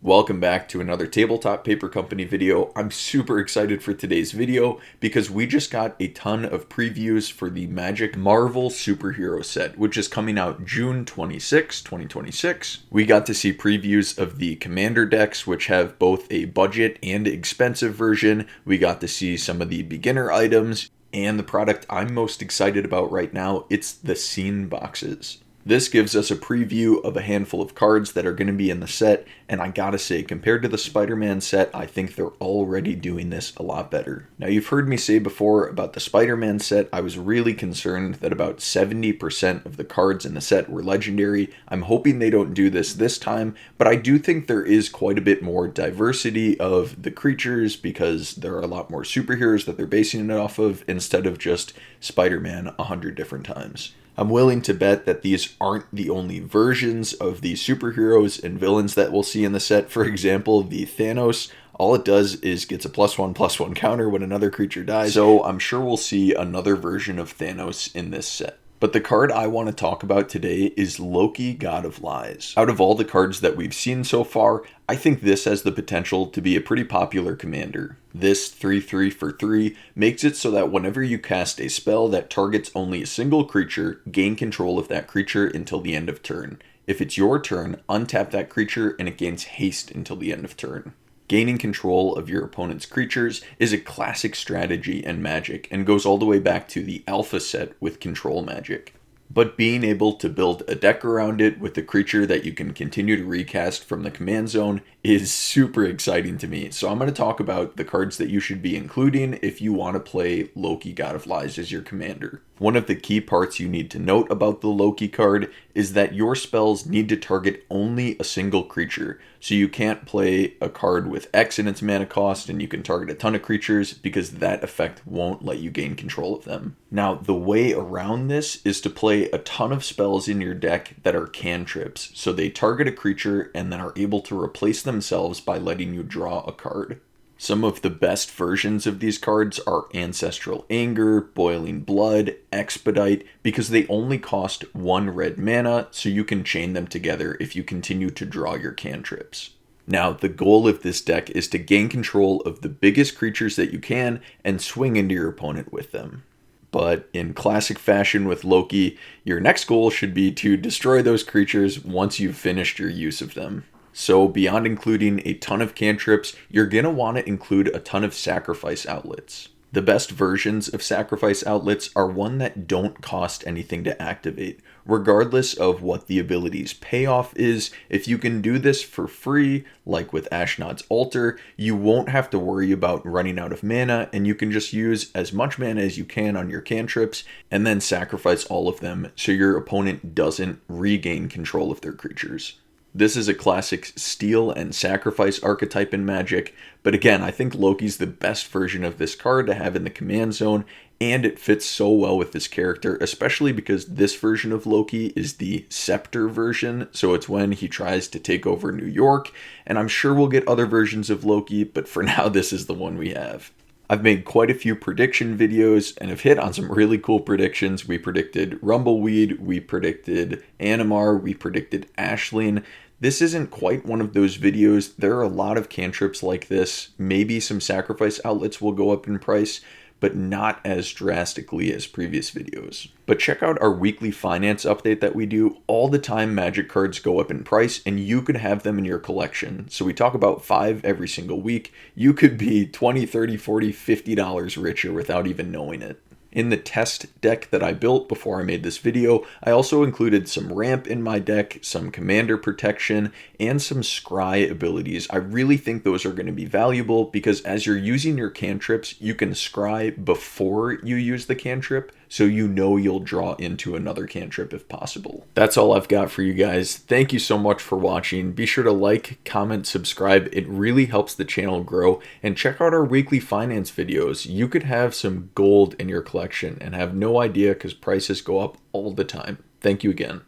Welcome back to another Tabletop Paper Company video. I'm super excited for today's video because we just got a ton of previews for the Magic Marvel Superhero set, which is coming out June 26, 2026. We got to see previews of the Commander decks, which have both a budget and expensive version. We got to see some of the beginner items, and the product I'm most excited about right now, it's the scene boxes. This gives us a preview of a handful of cards that are going to be in the set, and I gotta say, compared to the Spider-Man set, I think they're already doing this a lot better. Now, you've heard me say before about the Spider-Man set, I was really concerned that about 70% of the cards in the set were legendary. I'm hoping they don't do this time, but I do think there is quite a bit more diversity of the creatures because there are a lot more superheroes that they're basing it off of instead of just Spider-Man 100 different times. I'm willing to bet that these aren't the only versions of the superheroes and villains that we'll see in the set. For example, the Thanos, all it does is gets a +1/+1 counter when another creature dies. So I'm sure we'll see another version of Thanos in this set. But the card I want to talk about today is Loki, God of Lies. Out of all the cards that we've seen so far, I think this has the potential to be a pretty popular commander. This 3/3 for 3 makes it so that whenever you cast a spell that targets only a single creature, gain control of that creature until the end of turn. If it's your turn, untap that creature and it gains haste until the end of turn. Gaining control of your opponent's creatures is a classic strategy in Magic and goes all the way back to the Alpha set with Control Magic. But being able to build a deck around it with a creature that you can continue to recast from the command zone is super exciting to me. So I'm going to talk about the cards that you should be including if you want to play Loki, God of Lies as your commander. One of the key parts you need to note about the Loki card is that your spells need to target only a single creature. So you can't play a card with X in its mana cost and you can target a ton of creatures because that effect won't let you gain control of them. Now, the way around this is to play a ton of spells in your deck that are cantrips. So they target a creature and then are able to replace themselves by letting you draw a card. Some of the best versions of these cards are Ancestral Anger, Boiling Blood, Expedite, because they only cost 1 red mana, so you can chain them together if you continue to draw your cantrips. Now, the goal of this deck is to gain control of the biggest creatures that you can and swing into your opponent with them. But in classic fashion with Loki, your next goal should be to destroy those creatures once you've finished your use of them. So beyond including a ton of cantrips, you're going to want to include a ton of sacrifice outlets. The best versions of sacrifice outlets are one that don't cost anything to activate. Regardless of what the ability's payoff is, if you can do this for free, like with Ashnod's Altar, you won't have to worry about running out of mana, and you can just use as much mana as you can on your cantrips, and then sacrifice all of them so your opponent doesn't regain control of their creatures. This is a classic steal and sacrifice archetype in Magic, but again, I think Loki's the best version of this card to have in the command zone, and it fits so well with this character, especially because this version of Loki is the Scepter version, so it's when he tries to take over New York, and I'm sure we'll get other versions of Loki, but for now, this is the one we have. I've made quite a few prediction videos and have hit on some really cool predictions. We predicted Rumbleweed, we predicted Animar, we predicted Ashleen. This isn't quite one of those videos. There are a lot of cantrips like this. Maybe some sacrifice outlets will go up in price, but not as drastically as previous videos. But check out our weekly finance update that we do. All the time Magic cards go up in price and you could have them in your collection. So we talk about 5 every single week. You could be $20, $30, $40, $50 richer without even knowing it. In the test deck that I built before I made this video, I also included some ramp in my deck, some commander protection, and some scry abilities. I really think those are going to be valuable because as you're using your cantrips, you can scry before you use the cantrip, so you know you'll draw into another cantrip if possible. That's all I've got for you guys. Thank you so much for watching. Be sure to like, comment, subscribe. It really helps the channel grow. And check out our weekly finance videos. You could have some gold in your collection and have no idea because prices go up all the time. Thank you again.